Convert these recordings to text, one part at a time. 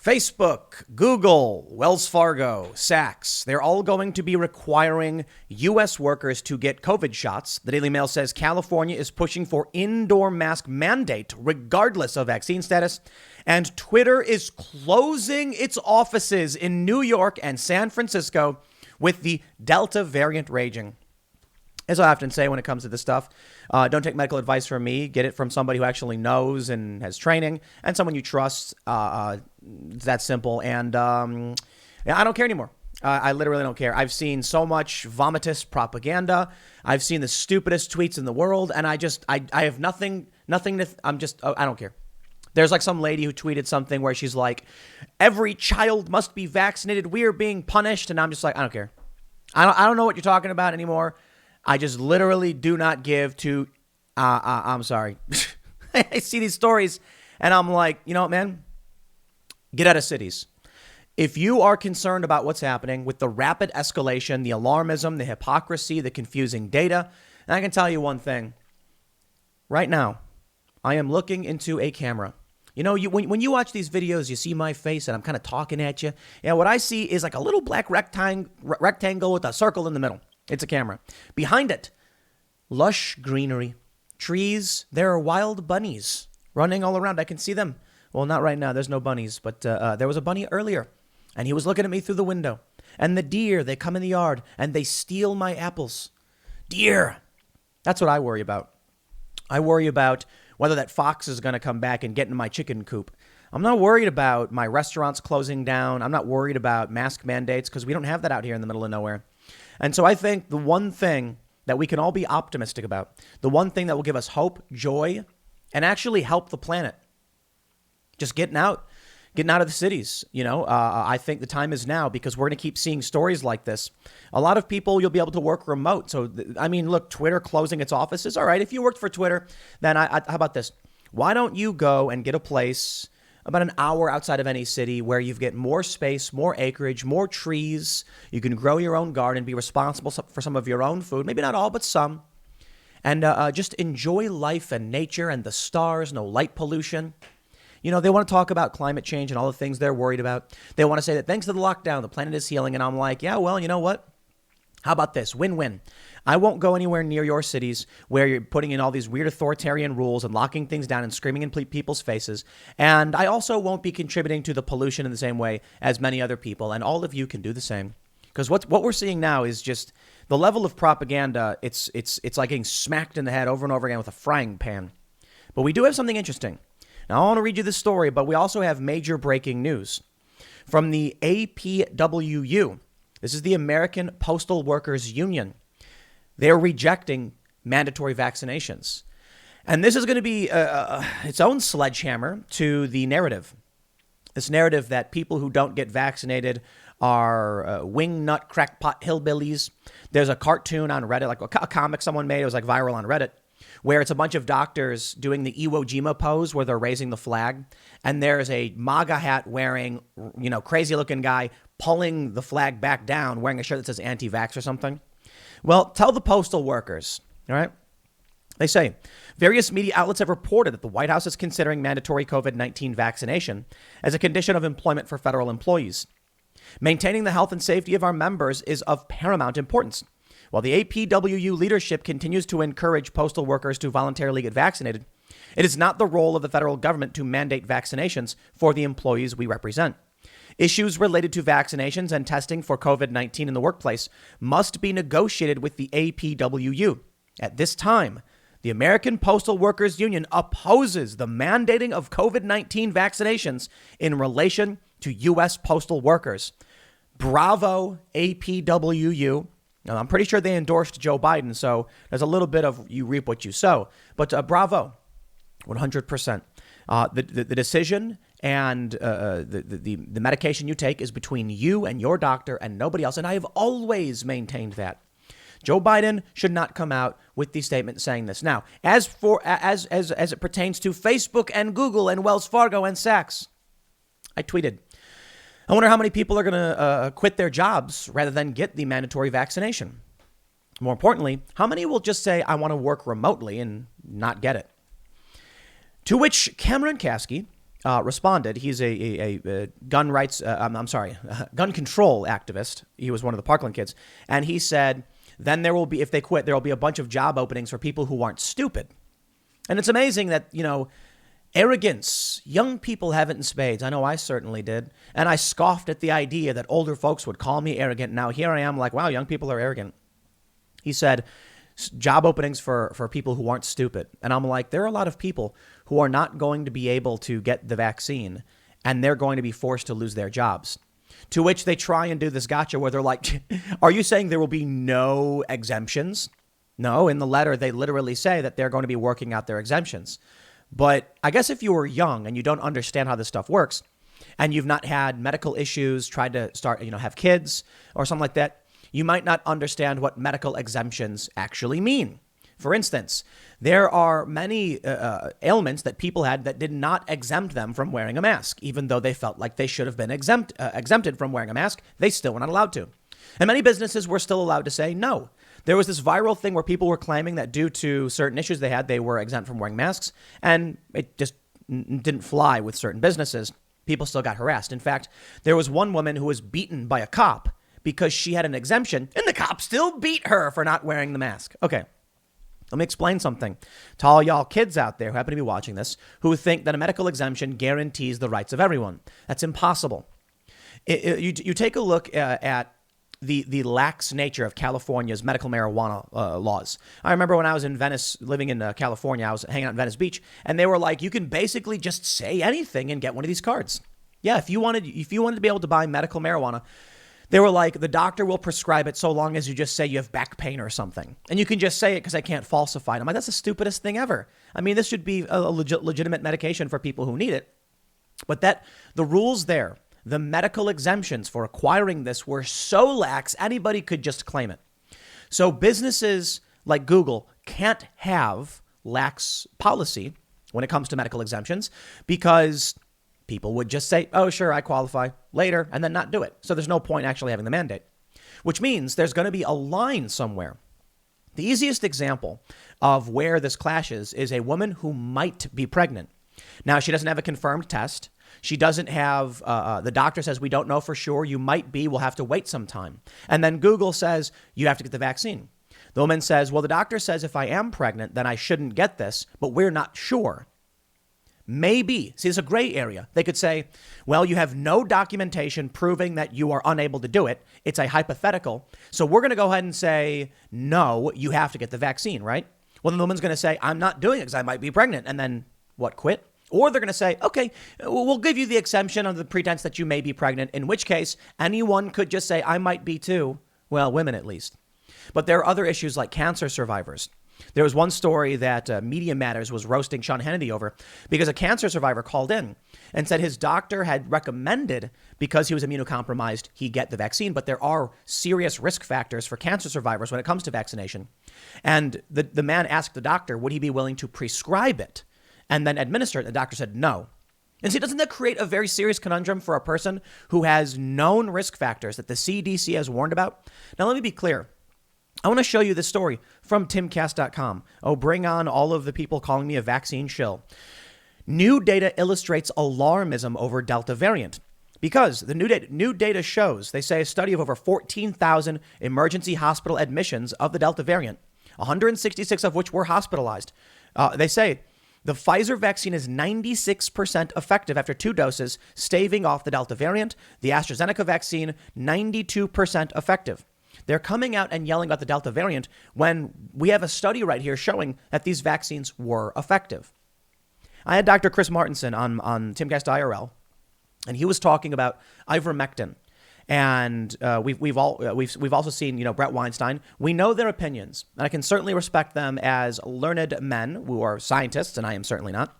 Facebook, Google, Wells Fargo, Saks, they're all going to be requiring U.S. workers to get COVID shots. The Daily Mail says California is pushing for indoor mask mandate regardless of vaccine status. And Twitter is closing its offices in New York and San Francisco with the Delta variant raging. As I often say when it comes to this stuff, don't take medical advice from me. Get it from somebody who actually knows and has training and someone you trust. It's that simple. And I don't care anymore. I literally don't care. I've seen so much vomitous propaganda. I've seen the stupidest tweets in the world. And I have nothing to, I don't care. There's like some lady who tweeted something where she's like, every child must be vaccinated. We are being punished. And I'm just like, I don't care. I don't know what you're talking about anymore. I just literally do not give to, I'm sorry. I see these stories and I'm like, you know what, man? Get out of cities. If you are concerned about what's happening with the rapid escalation, the alarmism, the hypocrisy, the confusing data, and I can tell you one thing. Right now, I am looking into a camera. You know, when you watch these videos, you see my face and I'm kind of talking at you. Yeah, what I see is like a little black rectangle with a circle in the middle. It's a camera. Behind it, lush greenery, trees. There are wild bunnies running all around. I can see them. Well, not right now. There's no bunnies, but there was a bunny earlier, and he was looking at me through the window. And the deer, they come in the yard, and they steal my apples. Deer. That's what I worry about. I worry about whether that fox is going to come back and get in my chicken coop. I'm not worried about my restaurants closing down. I'm not worried about mask mandates because we don't have that out here in the middle of nowhere. And so I think the one thing that we can all be optimistic about, the one thing that will give us hope, joy, and actually help the planet, just getting out of the cities. You know, I think the time is now because we're going to keep seeing stories like this. A lot of people, you'll be able to work remote. So, I mean, look, Twitter closing its offices. All right, if you worked for Twitter, then how about this? Why don't you go and get a place about an hour outside of any city where you get more space, more acreage, more trees. You can grow your own garden, be responsible for some of your own food, maybe not all, but some. And just enjoy life and nature and the stars, no light pollution. You know, they want to talk about climate change and all the things they're worried about. They want to say that thanks to the lockdown, the planet is healing. And I'm like, yeah, well, you know what? How about this? Win-win. I won't go anywhere near your cities where you're putting in all these weird authoritarian rules and locking things down and screaming in people's faces. And I also won't be contributing to the pollution in the same way as many other people. And all of you can do the same. Because what we're seeing now is just the level of propaganda. It's like getting smacked in the head over and over again with a frying pan. But we do have something interesting. Now, I want to read you this story, but we also have major breaking news from the APWU. This is the American Postal Workers Union. They're rejecting mandatory vaccinations. And this is going to be its own sledgehammer to the narrative. This narrative that people who don't get vaccinated are wingnut crackpot hillbillies. There's a cartoon on Reddit, like a comic someone made. It was like viral on Reddit, where it's a bunch of doctors doing the Iwo Jima pose where they're raising the flag. And there's a MAGA hat wearing, you know, crazy looking guy pulling the flag back down, wearing a shirt that says anti-vax or something. Well, tell the postal workers, all right? They say various media outlets have reported that the White House is considering mandatory COVID-19 vaccination as a condition of employment for federal employees. Maintaining the health and safety of our members is of paramount importance. While the APWU leadership continues to encourage postal workers to voluntarily get vaccinated, it is not the role of the federal government to mandate vaccinations for the employees we represent. Issues related to vaccinations and testing for COVID-19 in the workplace must be negotiated with the APWU. At this time, the American Postal Workers Union opposes the mandating of COVID-19 vaccinations in relation to U.S. postal workers. Bravo, APWU. Now, I'm pretty sure they endorsed Joe Biden, so there's a little bit of you reap what you sow. But bravo, 100%. The decision and the medication you take is between you and your doctor and nobody else. And I have always maintained that. Joe Biden should not come out with the statement saying this. Now, as it pertains to Facebook and Google and Wells Fargo and Saks, I tweeted, I wonder how many people are going to quit their jobs rather than get the mandatory vaccination. More importantly, how many will just say, I want to work remotely and not get it? To which Cameron Kasky responded. He's a gun rights, gun control activist. He was one of the Parkland kids. And he said, then there will be, if they quit, there will be a bunch of job openings for people who aren't stupid. And it's amazing that, arrogance, young people have it in spades. I know I certainly did. And I scoffed at the idea that older folks would call me arrogant. Now here I am like, wow, young people are arrogant. He said, job openings for people who aren't stupid. And I'm like, there are a lot of people who are not going to be able to get the vaccine and they're going to be forced to lose their jobs. To which they try and do this gotcha where they're like, are you saying there will be no exemptions? No, in the letter, they literally say that they're going to be working out their exemptions. But I guess if you were young and you don't understand how this stuff works and you've not had medical issues, tried to start, have kids or something like that, you might not understand what medical exemptions actually mean. For instance, there are many ailments that people had that did not exempt them from wearing a mask, even though they felt like they should have been exempted from wearing a mask. They still were not allowed to. And many businesses were still allowed to say no. There was this viral thing where people were claiming that due to certain issues they had, they were exempt from wearing masks, and it just didn't fly with certain businesses. People still got harassed. In fact, there was one woman who was beaten by a cop because she had an exemption, and the cop still beat her for not wearing the mask. Okay, let me explain something to all y'all kids out there who happen to be watching this, who think that a medical exemption guarantees the rights of everyone. That's impossible. You take a look at the lax nature of California's medical marijuana laws. I remember when I was in Venice, living in California, I was hanging out in Venice Beach, and they were like, you can basically just say anything and get one of these cards. Yeah, if you wanted to be able to buy medical marijuana, they were like, the doctor will prescribe it so long as you just say you have back pain or something. And you can just say it because I can't falsify it. I'm like, that's the stupidest thing ever. I mean, this should be a legitimate medication for people who need it. But the rules there, the medical exemptions for acquiring this were so lax, anybody could just claim it. So businesses like Google can't have lax policy when it comes to medical exemptions because people would just say, oh, sure, I qualify later, and then not do it. So there's no point actually having the mandate, which means there's going to be a line somewhere. The easiest example of where this clashes is a woman who might be pregnant. Now, she doesn't have a confirmed test. She doesn't have, the doctor says, we don't know for sure. You might be, we'll have to wait some time. And then Google says, you have to get the vaccine. The woman says, well, the doctor says if I am pregnant, then I shouldn't get this, but we're not sure. Maybe. See, it's a gray area. They could say, well, you have no documentation proving that you are unable to do it. It's a hypothetical. So we're going to go ahead and say, no, you have to get the vaccine, right? Well, then the woman's going to say, I'm not doing it because I might be pregnant. And then what, quit? Or they're going to say, okay, we'll give you the exemption under the pretense that you may be pregnant, in which case anyone could just say, I might be too. Well, women at least. But there are other issues like cancer survivors. There was one story that Media Matters was roasting Sean Hannity over because a cancer survivor called in and said his doctor had recommended, because he was immunocompromised, he get the vaccine. But there are serious risk factors for cancer survivors when it comes to vaccination. And the man asked the doctor, would he be willing to prescribe it and then administer it? The doctor said no. And see, doesn't that create a very serious conundrum for a person who has known risk factors that the CDC has warned about? Now, let me be clear. I want to show you this story from timcast.com. Oh, bring on all of the people calling me a vaccine shill. New data illustrates alarmism over Delta variant. Because the new data shows, they say a study of over 14,000 emergency hospital admissions of the Delta variant, 166 of which were hospitalized. They say the Pfizer vaccine is 96% effective after 2 doses, staving off the Delta variant. The AstraZeneca vaccine, 92% effective. They're coming out and yelling about the Delta variant when we have a study right here showing that these vaccines were effective. I had Dr. Chris Martenson on Timcast IRL, and he was talking about ivermectin. And we've also seen, Brett Weinstein. We know their opinions, and I can certainly respect them as learned men who are scientists, and I am certainly not.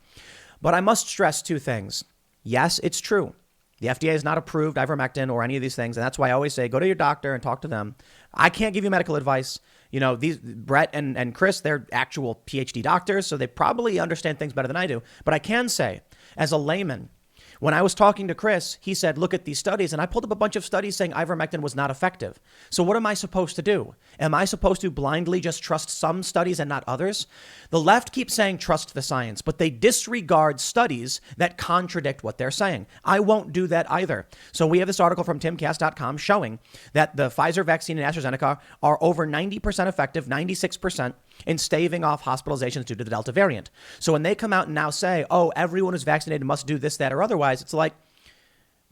But I must stress 2 things. Yes, it's true. The FDA has not approved ivermectin or any of these things. And that's why I always say, go to your doctor and talk to them. I can't give you medical advice. These Brett and Chris, they're actual PhD doctors, so they probably understand things better than I do. But I can say, as a layman, When I was talking to Chris, he said, look at these studies. And I pulled up a bunch of studies saying ivermectin was not effective. So what am I supposed to do? Am I supposed to blindly just trust some studies and not others? The left keeps saying trust the science, but they disregard studies that contradict what they're saying. I won't do that either. So we have this article from timcast.com showing that the Pfizer vaccine and AstraZeneca are over 90% effective, 96% in staving off hospitalizations due to the Delta variant. So when they come out and now say, oh, everyone who's vaccinated must do this, that, or otherwise, it's like,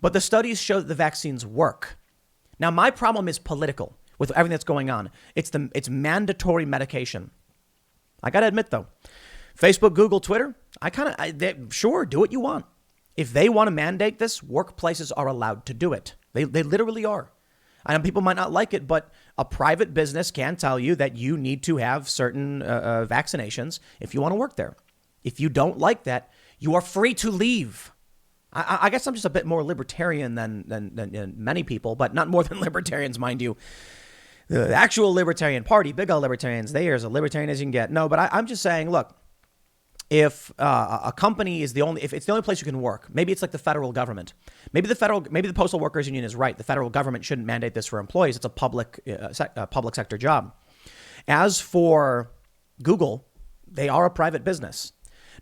but the studies show that the vaccines work. Now, my problem is political with everything that's going on. It's mandatory medication. I got to admit, though, Facebook, Google, Twitter, sure, do what you want. If they want to mandate this, workplaces are allowed to do it. They literally are. I know people might not like it, but a private business can tell you that you need to have certain vaccinations if you want to work there. If you don't like that, you are free to leave. I guess I'm just a bit more libertarian than many people, but not more than libertarians, mind you. The actual Libertarian Party, big old libertarians, they are as a libertarian as you can get. No, but I'm just saying, look, if a company is if it's the only place you can work, maybe it's like the federal government. Maybe the Postal Workers Union is right. The federal government shouldn't mandate this for employees. It's a public sector job. As for Google, they are a private business.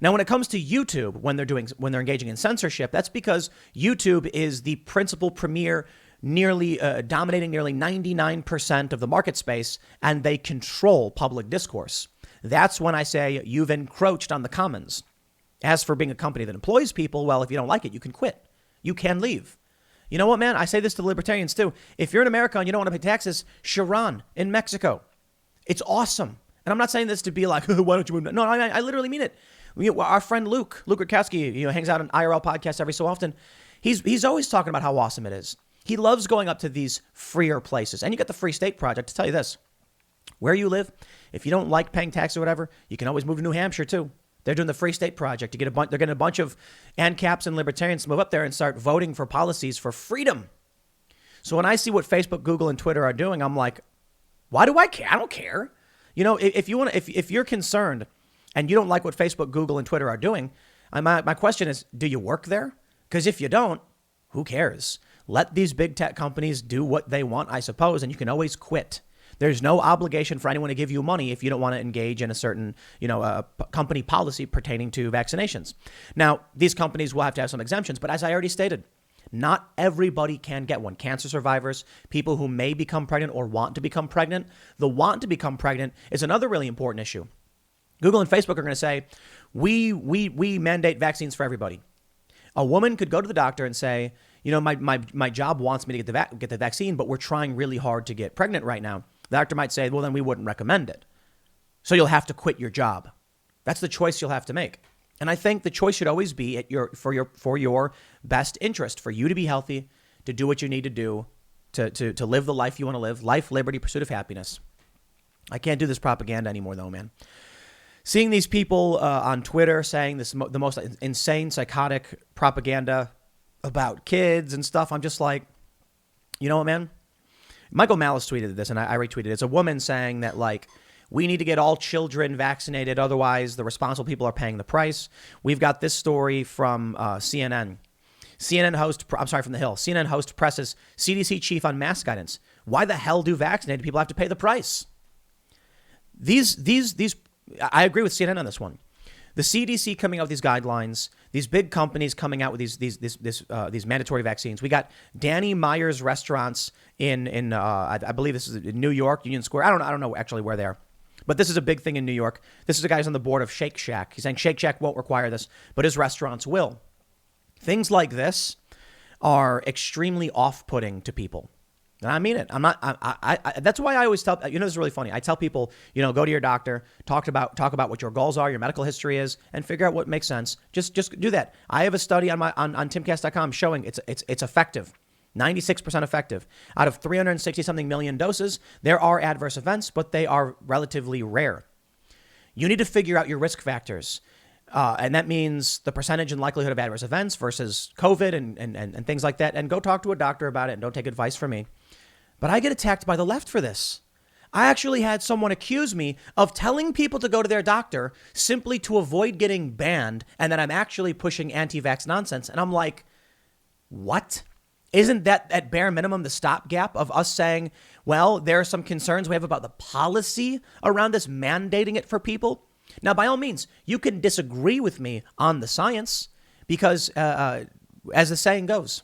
Now, when it comes to YouTube, when they're engaging in censorship, that's because YouTube is the principal premier, dominating nearly 99% of the market space, and they control public discourse. That's when I say you've encroached on the commons. As for being a company that employs people, well, if you don't like it, you can quit. You can leave. You know what, man? I say this to libertarians too. If you're in America and you don't want to pay taxes, Sharon in Mexico. It's awesome. And I'm not saying this to be like, why don't you move? No, I literally mean it. Our friend Luke Rutkowski, hangs out on IRL podcasts every so often. He's always talking about how awesome it is. He loves going up to these freer places. And you got the Free State Project to tell you this. Where you live, if you don't like paying tax or whatever, you can always move to New Hampshire too. They're doing the Free State Project. They're getting a bunch of ANCAPs and libertarians to move up there and start voting for policies for freedom. So when I see what Facebook, Google, and Twitter are doing, I'm like, why do I care? I don't care. If you're concerned and you don't like what Facebook, Google, and Twitter are doing, my question is, do you work there? Because if you don't, who cares? Let these big tech companies do what they want, I suppose, and you can always quit. There's no obligation for anyone to give you money if you don't want to engage in a certain, company policy pertaining to vaccinations. Now, these companies will have to have some exemptions, but as I already stated, not everybody can get one. Cancer survivors, people who may become pregnant or want to become pregnant. The want to become pregnant is another really important issue. Google and Facebook are going to say, we mandate vaccines for everybody. A woman could go to the doctor and say, my job wants me to get the vaccine, but we're trying really hard to get pregnant right now. The doctor might say, well, then we wouldn't recommend it. So you'll have to quit your job. That's the choice you'll have to make. And I think the choice should always be for your best interest, for you to be healthy, to do what you need to do, to live the life you want to live, life, liberty, pursuit of happiness. I can't do this propaganda anymore, though, man. Seeing these people on Twitter saying the most insane, psychotic propaganda about kids and stuff, I'm just like, you know what, man? Michael Malice tweeted this, and I retweeted it. It's a woman saying that, we need to get all children vaccinated. Otherwise, the responsible people are paying the price. We've got this story from CNN. From The Hill. CNN host presses CDC chief on mask guidance. Why the hell do vaccinated people have to pay the price? I agree with CNN on this one. The CDC coming out with these guidelines, these big companies coming out with these mandatory vaccines. We got Danny Meyer's restaurants in I believe this is in New York, Union Square. I don't know actually where they are, but this is a big thing in New York. This is a guy who's on the board of Shake Shack. He's saying Shake Shack won't require this, but his restaurants will. Things like this are extremely off-putting to people. And I mean it. That's why I always tell, this is really funny. I tell people, go to your doctor, talk about what your goals are, your medical history is, and figure out what makes sense. Just do that. I have a study on timcast.com showing it's effective. 96% effective. Out of 360 something million doses, there are adverse events, but they are relatively rare. You need to figure out your risk factors. And that means the percentage and likelihood of adverse events versus COVID and things like that. And go talk to a doctor about it and don't take advice from me. But I get attacked by the left for this. I actually had someone accuse me of telling people to go to their doctor simply to avoid getting banned, and that I'm actually pushing anti-vax nonsense. And I'm like, What? Isn't that at bare minimum the stopgap of us saying, well, there are some concerns we have about the policy around this mandating it for people? Now, by all means, you can disagree with me on the science because, as the saying goes,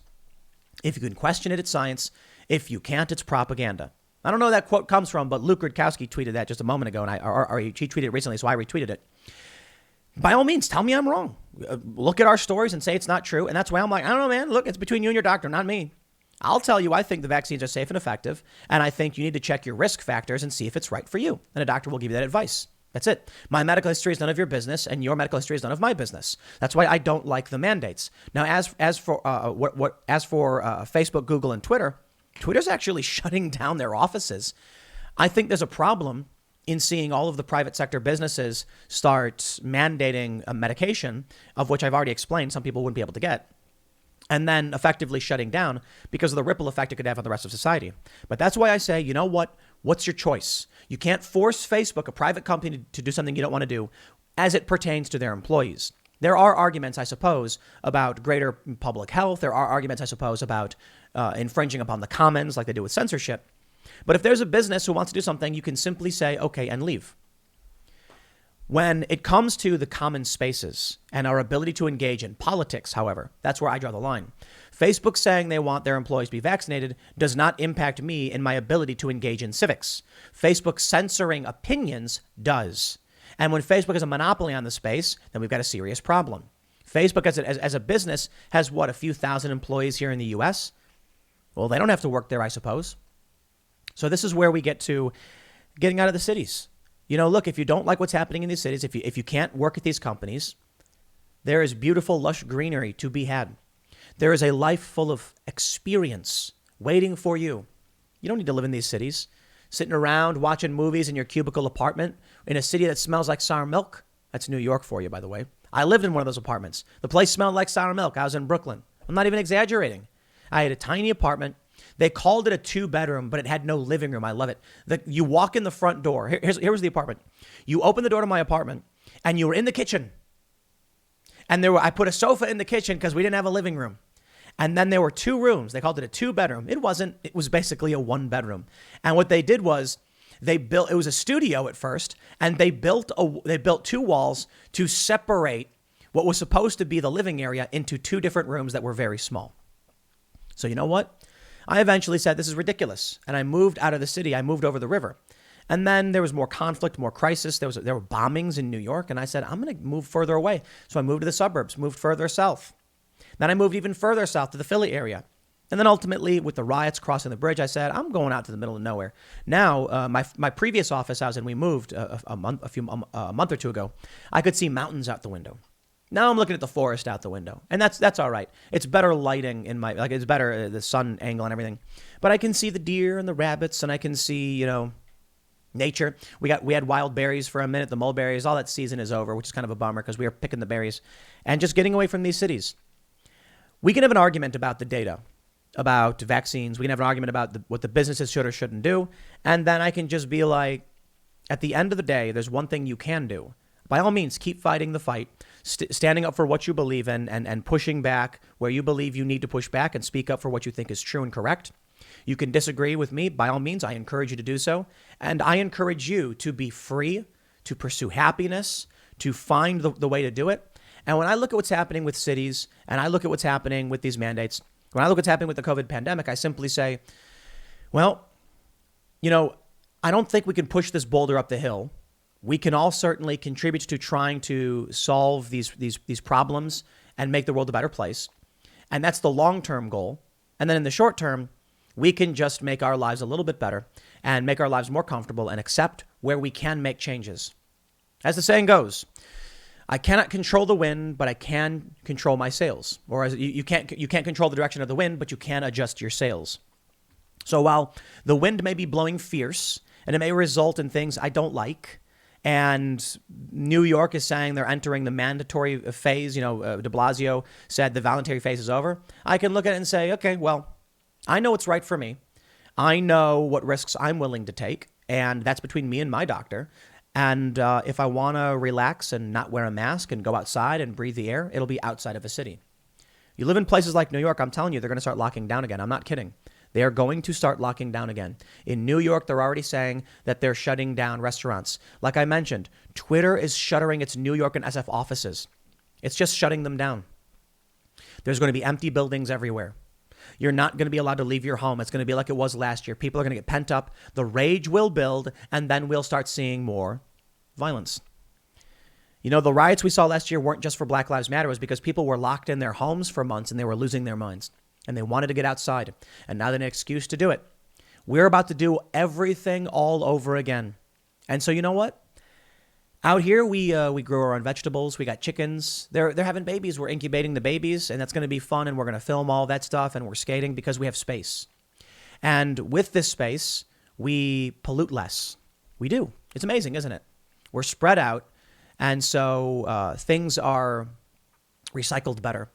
if you can question it, it's science. If you can't, it's propaganda. I don't know where that quote comes from, but Luke Rudkowski tweeted that just a moment ago, and he tweeted it recently, so I retweeted it. By all means, tell me I'm wrong. Look at our stories and say it's not true. And that's why I'm like, I don't know, man. Look, it's between you and your doctor, not me. I'll tell you I think the vaccines are safe and effective, and I think you need to check your risk factors and see if it's right for you. And a doctor will give you that advice. That's it. My medical history is none of your business, and your medical history is none of my business. That's why I don't like the mandates. Now, as for Facebook, Google, and Twitter's actually shutting down their offices. I think there's a problem in seeing all of the private sector businesses start mandating a medication, of which I've already explained some people wouldn't be able to get, and then effectively shutting down because of the ripple effect it could have on the rest of society. But that's why I say, you know what? What's your choice? You can't force Facebook, a private company, to do something you don't want to do as it pertains to their employees. There are arguments, I suppose, about greater public health. There are arguments, I suppose, about infringing upon the commons like they do with censorship. But if there's a business who wants to do something, you can simply say, okay, and leave. When it comes to the common spaces and our ability to engage in politics, however, that's where I draw the line. Facebook saying they want their employees to be vaccinated does not impact me in my ability to engage in civics. Facebook censoring opinions does. And when Facebook has a monopoly on the space, then we've got a serious problem. Facebook as a business has a few thousand employees here in the US? Well, they don't have to work there, I suppose. So this is where we get to getting out of the cities. Look, if you don't like what's happening in these cities, if you can't work at these companies, there is beautiful, lush greenery to be had. There is a life full of experience waiting for you. You don't need to live in these cities, sitting around watching movies in your cubicle apartment in a city that smells like sour milk. That's New York for you, by the way. I lived in one of those apartments. The place smelled like sour milk. I was in Brooklyn. I'm not even exaggerating. I had a tiny apartment. They called it a 2-bedroom, but it had no living room. I love it. You walk in the front door. Here was the apartment. You open the door to my apartment, and you were in the kitchen. And I put a sofa in the kitchen because we didn't have a living room. And then there were 2 rooms. They called it a 2-bedroom. It wasn't. It was basically a 1-bedroom. And what they did was it was a studio at first, and they built 2 walls to separate what was supposed to be the living area into 2 different rooms that were very small. So you know what? I eventually said, this is ridiculous. And I moved out of the city. I moved over the river. And then there was more conflict, more crisis. There were bombings in New York. And I said, I'm going to move further away. So I moved to the suburbs, moved further south. Then I moved even further south to the Philly area. And then ultimately, with the riots crossing the bridge, I said, I'm going out to the middle of nowhere. Now, my previous office house, and we moved a month or two ago, I could see mountains out the window. Now I'm looking at the forest out the window, and that's all right. It's better lighting it's better the sun angle and everything. But I can see the deer and the rabbits, and I can see nature. We had wild berries for a minute, the mulberries. All that season is over, which is kind of a bummer because we were picking the berries and just getting away from these cities. We can have an argument about the data, about vaccines. We can have an argument about what the businesses should or shouldn't do, and then I can just be like, at the end of the day, there's one thing you can do. By all means, keep fighting the fight, standing up for what you believe in and pushing back where you believe you need to push back and speak up for what you think is true and correct. You can disagree with me. By all means, I encourage you to do so. And I encourage you to be free, to pursue happiness, to find the way to do it. And when I look at what's happening with cities and I look at what's happening with these mandates, when I look at what's happening with the COVID pandemic, I simply say, well, I don't think we can push this boulder up the hill. We can all certainly contribute to trying to solve these problems and make the world a better place. And that's the long-term goal. And then in the short term, we can just make our lives a little bit better and make our lives more comfortable and accept where we can make changes. As the saying goes, I cannot control the wind, but I can control my sails. Or as you can't control the direction of the wind, but you can adjust your sails. So while the wind may be blowing fierce and it may result in things I don't like, and New York is saying they're entering the mandatory phase. De Blasio said the voluntary phase is over. I can look at it and say, okay, well, I know what's right for me. I know what risks I'm willing to take, and that's between me and my doctor. And if I want to relax and not wear a mask and go outside and breathe the air, it'll be outside of a city. You live in places like New York, I'm telling you, they're going to start locking down again. I'm not kidding. They are going to start locking down again. In New York, they're already saying that they're shutting down restaurants. Like I mentioned, Twitter is shuttering its New York and SF offices. It's just shutting them down. There's going to be empty buildings everywhere. You're not going to be allowed to leave your home. It's going to be like it was last year. People are going to get pent up. The rage will build, and then we'll start seeing more violence. You know, the riots we saw last year weren't just for Black Lives Matter. It was because people were locked in their homes for months and they were losing their minds. And they wanted to get outside. And now they had an excuse to do it. We're about to do everything all over again. And so you know what? Out here, we grow our own vegetables. We got chickens. They're having babies. We're incubating the babies. And that's going to be fun. And we're going to film all that stuff. And we're skating because we have space. And with this space, we pollute less. We do. It's amazing, isn't it? We're spread out. And so things are recycled better.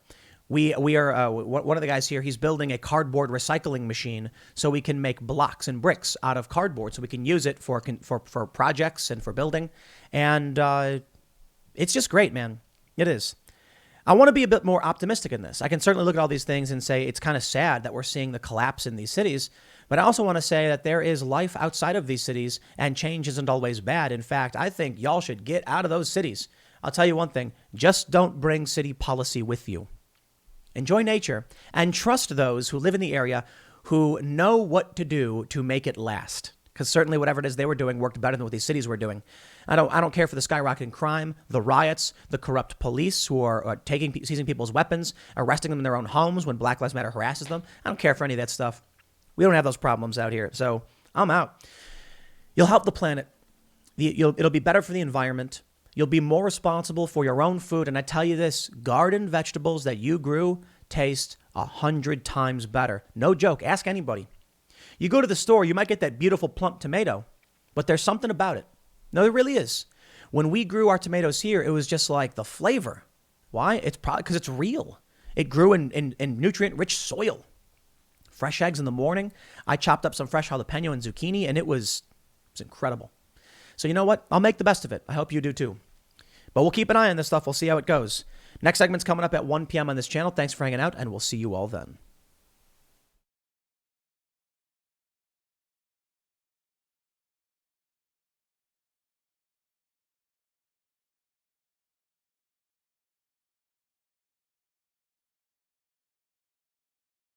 We are one of the guys here. He's building a cardboard recycling machine so we can make blocks and bricks out of cardboard, so we can use it for projects and for building. And it's just great, man. It is. I want to be a bit more optimistic in this. I can certainly look at all these things and say it's kind of sad that we're seeing the collapse in these cities. But I also want to say that there is life outside of these cities, and change isn't always bad. In fact, I think y'all should get out of those cities. I'll tell you one thing. Just don't bring city policy with you. Enjoy nature and trust those who live in the area who know what to do to make it last. Because certainly whatever it is they were doing worked better than what these cities were doing. I don't care for the skyrocketing crime, the riots, the corrupt police who are seizing people's weapons, arresting them in their own homes when Black Lives Matter harasses them. I don't care for any of that stuff. We don't have those problems out here. So I'm out. You'll help the planet. It'll be better for the environment. You'll be more responsible for your own food. And I tell you this, garden vegetables that you grew taste 100 times better. No joke. Ask anybody. You go to the store, you might get that beautiful plump tomato, but there's something about it. No, there really is. When we grew our tomatoes here, it was just like the flavor. Why? It's probably because it's real. It grew in nutrient-rich soil. Fresh eggs in the morning. I chopped up some fresh jalapeno and zucchini, and it was incredible. So you know what? I'll make the best of it. I hope you do too. But we'll keep an eye on this stuff. We'll see how it goes. Next segment's coming up at 1 p.m. on this channel. Thanks for hanging out, and we'll see you all then.